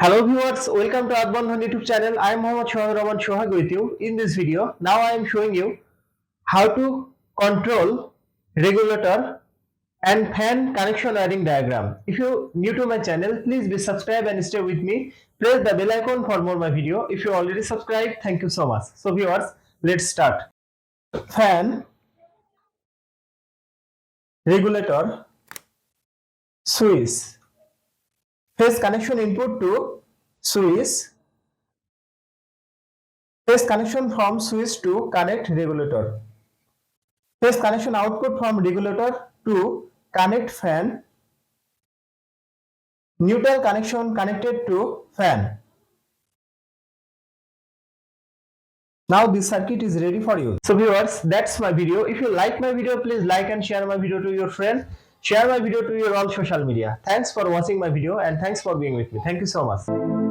Hello viewers, welcome to Earthbondhon YouTube channel. I am Mohammad Shohag with you. In this video, now I am showing you how to control regulator and fan connection wiring diagram. If you new to my channel, please be subscribed and stay with me. Press the bell icon for more my video. If you already subscribed, thank you so much. So viewers, let's start. Fan regulator switch. Phase connection input to switch. Phase connection from switch to connect regulator. Phase connection output from regulator to connect fan. Neutral connection connected to fan. Now this circuit is ready for you. So viewers, that's my video. If you like my video, please like and share my video to your friend. Share my video to your all social media. Thanks for watching my video and thanks for being with me. Thank you so much.